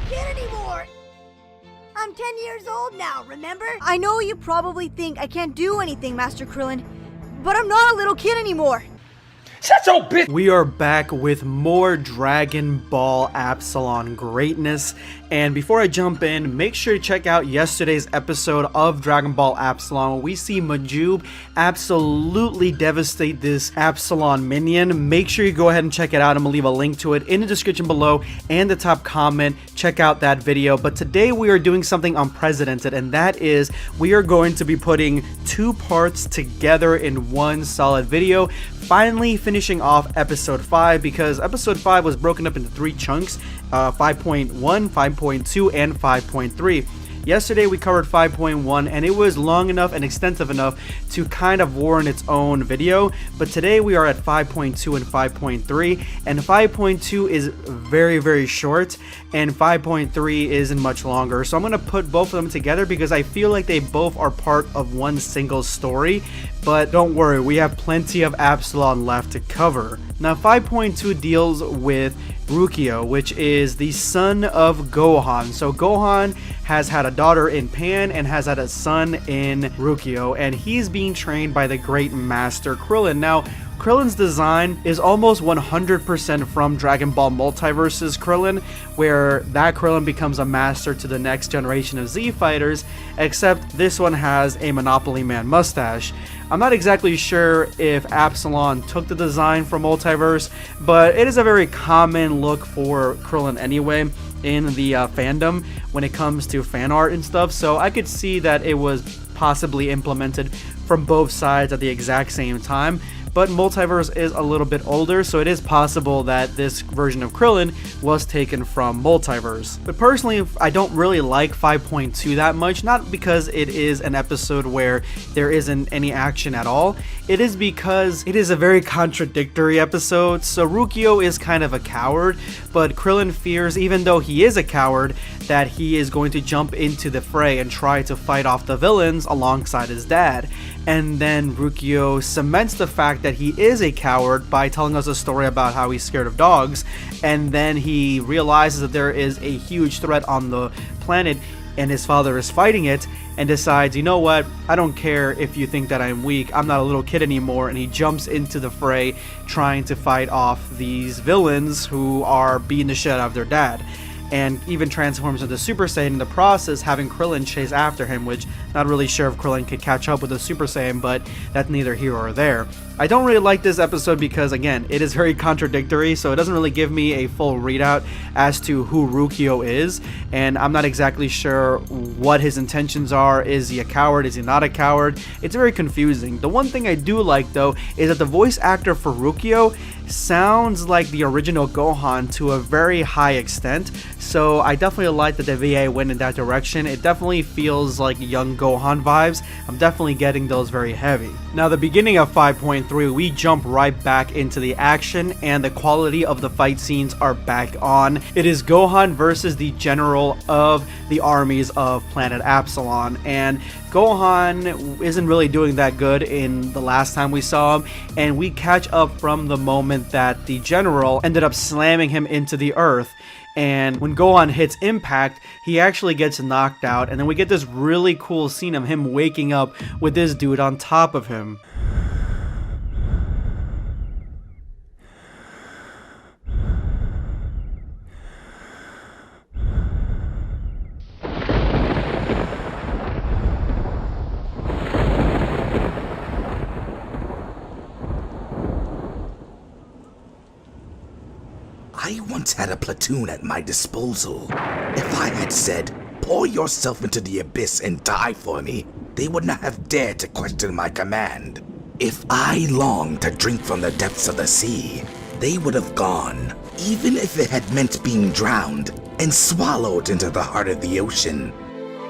kid anymore. I'm 10 years old now, remember? I know you probably think I can't do anything, Master Krillin, but I'm not a little kid anymore. Shut your bitch! We are back with more Dragon Ball Absalon greatness, and before I jump in, make sure to check out yesterday's episode of Dragon Ball Absalon where we see Majub absolutely devastate this Absalon minion. Make sure you go ahead and check it out. I'm gonna leave a link to it in the description below and the top comment. Check out that video. But today we are doing something unprecedented, and that is we are going to be putting two parts together in one solid video, finally finishing off episode 5, because episode 5 was broken up into 3 chunks, 5.1, 5.2, and 5.3. Yesterday we covered 5.1 and it was long enough and extensive enough to kind of warrant its own video, but today we are at 5.2 and 5.3, and 5.2 is very short and 5.3 isn't much longer, so I'm going to put both of them together because I feel like they both are part of one single story. But don't worry, we have plenty of Absalon left to cover. Now 5.2 deals with Rukio, which is the son of Gohan. So Gohan has had a daughter in Pan and has had a son in Rukio, and he's being trained by the great master Krillin. Now Krillin's design is almost 100% from Dragon Ball Multiverse's Krillin, where that Krillin becomes a master to the next generation of Z fighters, except this one has a Monopoly Man mustache. I'm not exactly sure if Absalon took the design from Multiverse, but it is a very common look for Krillin anyway in the fandom when it comes to fan art and stuff, so I could see that it was possibly implemented from both sides at the exact same time. But Multiverse is a little bit older, so it is possible that this version of Krillin was taken from Multiverse. But personally, I don't really like 5.2 that much, not because it is an episode where there isn't any action at all. It is because it is a very contradictory episode. So Rukio is kind of a coward, but Krillin fears, even though he is a coward, that he is going to jump into the fray and try to fight off the villains alongside his dad. And then Rukio cements the fact that he is a coward by telling us a story about how he's scared of dogs, and then he realizes that there is a huge threat on the planet and his father is fighting it, and decides, you know what, I don't care if you think that I'm weak, I'm not a little kid anymore, and he jumps into the fray trying to fight off these villains who are beating the shit out of their dad, and even transforms into Super Saiyan in the process, having Krillin chase after him, which not really sure if Krillin could catch up with the Super Saiyan, but that's neither here or there. I don't really like this episode because, again, it is very contradictory, so it doesn't really give me a full readout as to who Rukio is, and I'm not exactly sure what his intentions are. Is he a coward? Is he not a coward? It's very confusing. The one thing I do like, though, is that the voice actor for Rukio sounds like the original Gohan to a very high extent, so I definitely like that the VA went in that direction. It definitely feels like young Gohan vibes. I'm definitely getting those very heavy. Now, the beginning of 5.3, we jump right back into the action, and the quality of the fight scenes are back on. It is Gohan versus the general of the armies of planet Absalon, and Gohan isn't really doing that good in the last time we saw him, and we catch up from the moment that the general ended up slamming him into the earth. And when Gohan hits impact, he actually gets knocked out, and then we get this really cool scene of him waking up with this dude on top of him. I once had a platoon at my disposal. If I had said, pour yourself into the abyss and die for me, they would not have dared to question my command. If I longed to drink from the depths of the sea, they would have gone, even if it had meant being drowned and swallowed into the heart of the ocean.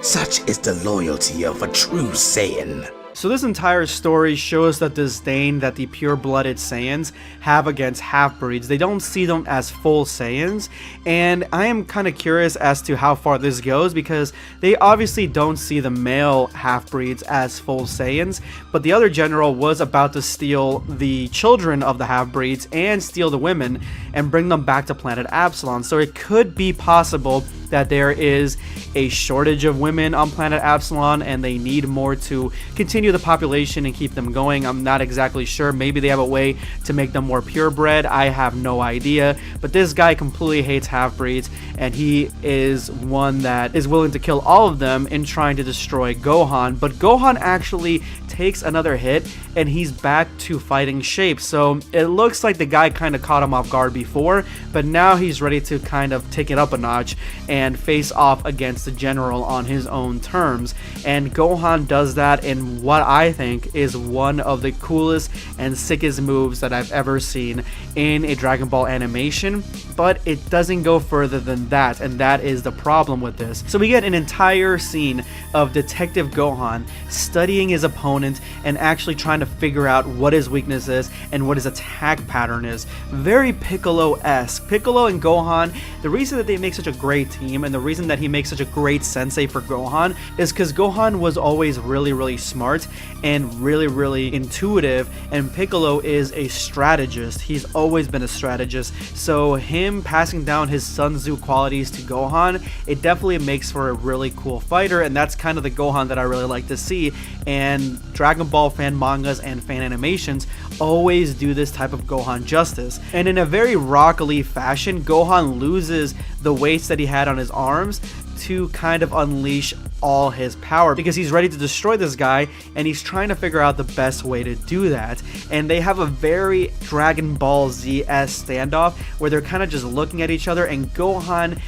Such is the loyalty of a true Saiyan. So this entire story shows the disdain that the pure-blooded Saiyans have against half-breeds. They don't see them as full Saiyans, and I am kind of curious as to how far this goes, because they obviously don't see the male half-breeds as full Saiyans, but the other general was about to steal the children of the half-breeds and steal the women and bring them back to planet Absalon. So it could be possible that there is a shortage of women on planet Absalon and they need more to continue the population and keep them going. I'm not exactly sure. Maybe they have a way to make them more purebred. I have no idea. But this guy completely hates half-breeds, and he is one that is willing to kill all of them in trying to destroy Gohan. But Gohan actually takes another hit and he's back to fighting shape. So it looks like the guy kind of caught him off guard before, but now he's ready to kind of take it up a notch and face off against the general on his own terms. And Gohan does that in what I think is one of the coolest and sickest moves that I've ever seen in a Dragon Ball animation, but it doesn't go further than that, and that is the problem with this. So we get an entire scene of Detective Gohan studying his opponent and actually trying to figure out what his weakness is and what his attack pattern is. Very Piccolo-esque. Piccolo and Gohan, the reason that they make such a great team and the reason that he makes such a great sensei for Gohan is because Gohan was always really smart and really intuitive, and Piccolo is a strategist. He's always been a strategist. So him passing down his Sun Tzu qualities to Gohan, it definitely makes for a really cool fighter, and that's kind of the Gohan that I really like to see. And Dragon Ball fan mangas and fan animations always do this type of Gohan justice. And in a very Rock Lee fashion, Gohan loses the weights that he had on his arms to kind of unleash all his power because he's ready to destroy this guy, and he's trying to figure out the best way to do that. And they have a very Dragon Ball Z-esque standoff where they're kind of just looking at each other, and Gohan,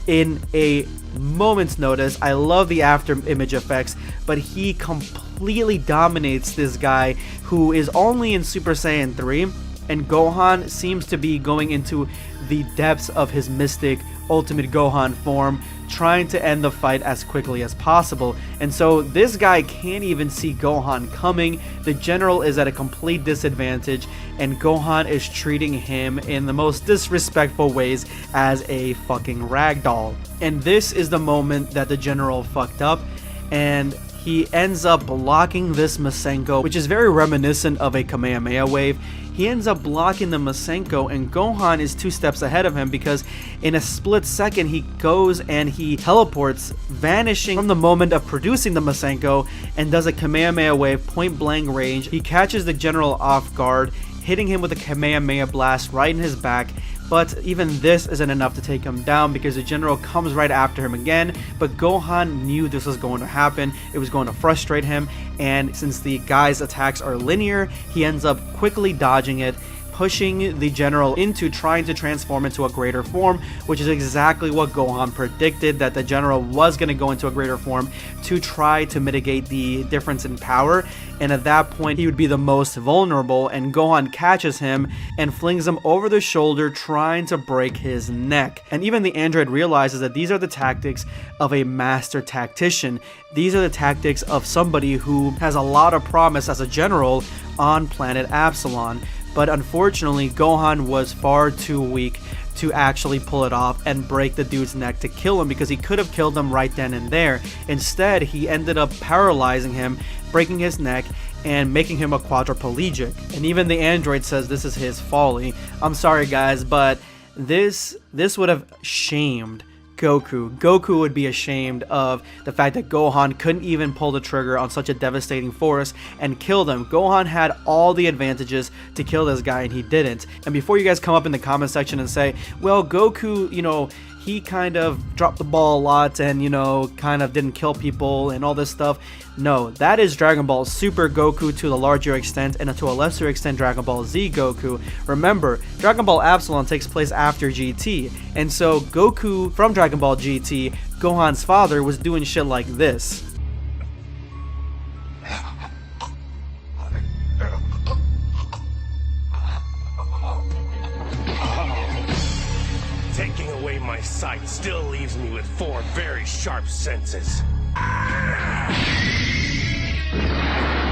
in a moment's notice, I love the after image effects, but he completely dominates this guy who is only in Super Saiyan 3, and Gohan seems to be going into the depths of his mystic Ultimate Gohan form, trying to end the fight as quickly as possible. And so this guy can't even see Gohan coming. The general is at a complete disadvantage, and Gohan is treating him in the most disrespectful ways as a fucking ragdoll. And this is the moment that the general fucked up, and he ends up blocking this Masenko, which is very reminiscent of a Kamehameha wave. He ends up blocking the Masenko, and Gohan is 2 steps ahead of him because in a split second he goes and he teleports, vanishing from the moment of producing the Masenko, and does a Kamehameha wave point blank range. He catches the general off guard, hitting him with a Kamehameha blast right in his back. But even this isn't enough to take him down because the general comes right after him again. But Gohan knew this was going to happen. It was going to frustrate him. And since the guy's attacks are linear, he ends up quickly dodging it, pushing the general into trying to transform into a greater form, which is exactly what Gohan predicted, that the general was going to go into a greater form to try to mitigate the difference in power. And at that point, he would be the most vulnerable, and Gohan catches him and flings him over the shoulder, trying to break his neck. And even the android realizes that these are the tactics of a master tactician. These are the tactics of somebody who has a lot of promise as a general on planet Absalon. But unfortunately, Gohan was far too weak to actually pull it off and break the dude's neck to kill him, because he could have killed him right then and there. Instead, he ended up paralyzing him, breaking his neck, and making him a quadriplegic. And even the android says this is his folly. I'm sorry guys, but this would have shamed Goku. Goku would be ashamed of the fact that Gohan couldn't even pull the trigger on such a devastating force and kill them. Gohan had all the advantages to kill this guy, and he didn't. And before you guys come up in the comment section and say, well, Goku, you know, he kind of dropped the ball a lot and, you know, kind of didn't kill people and all this stuff. No, that is Dragon Ball Super Goku to the larger extent, and to a lesser extent Dragon Ball Z Goku. Remember, Dragon Ball Absalon takes place after GT, and so Goku from Dragon Ball GT, Gohan's father, was doing shit like this. Taking away my sight still leaves me with 4 very sharp senses.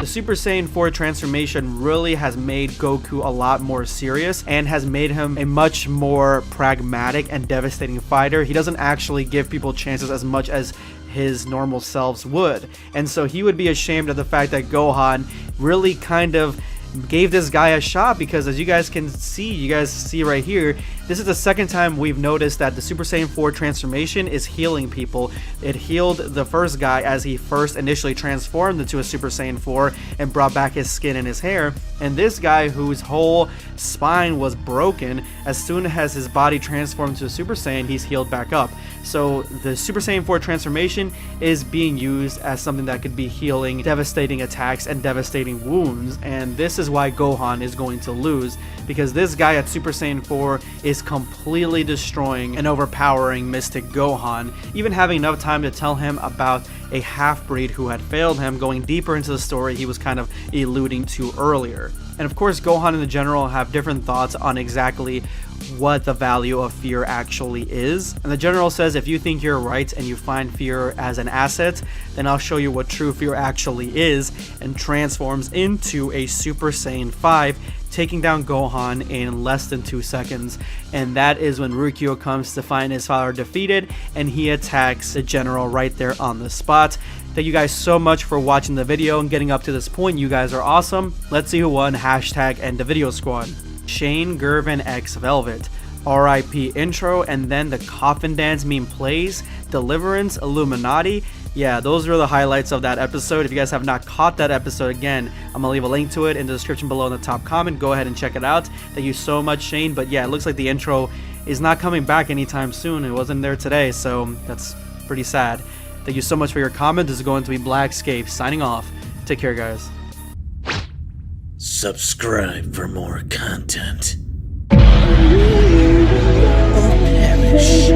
The Super Saiyan 4 transformation really has made Goku a lot more serious and has made him a much more pragmatic and devastating fighter. He doesn't actually give people chances as much as his normal selves would. And so he would be ashamed of the fact that Gohan really kind of gave this guy a shot, because as you guys can see, you guys see right here, This is the second time we've noticed that the Super Saiyan 4 transformation is healing people. It healed the first guy as he first initially transformed into a Super Saiyan 4 and brought back his skin and his hair. And this guy, whose whole spine was broken, as soon as his body transformed to a Super Saiyan, he's healed back up. So the Super Saiyan 4 transformation is being used as something that could be healing devastating attacks and devastating wounds. And this is why Gohan is going to lose, because this guy at Super Saiyan 4 is completely destroying and overpowering Mystic Gohan, even having enough time to tell him about a half-breed who had failed him, going deeper into the story he was kind of alluding to earlier. And of course, Gohan and the General have different thoughts on exactly what the value of fear actually is. And the General says, if you think you're right and you find fear as an asset, then I'll show you what true fear actually is, and transforms into a Super Saiyan 5, taking down Gohan in less than 2 seconds. And that is when Rukio comes to find his father defeated, and he attacks the General right there on the spot. Thank you guys so much for watching the video and getting up to this point. You guys are awesome. Let's see who won. Hashtag end the video squad. Shane Gervin X Velvet. RIP intro, and then the coffin dance meme plays. Deliverance, Illuminati. Yeah, those are the highlights of that episode. If you guys have not caught that episode, again, I'm gonna leave a link to it in the description below in the top comment. Go ahead and check it out. Thank you so much, Shane. But yeah, it looks like the intro is not coming back anytime soon. It wasn't there today, so that's pretty sad. Thank you so much for your comment. This is going to be Blackscape signing off. Take care, guys. Subscribe for more content. Or perish.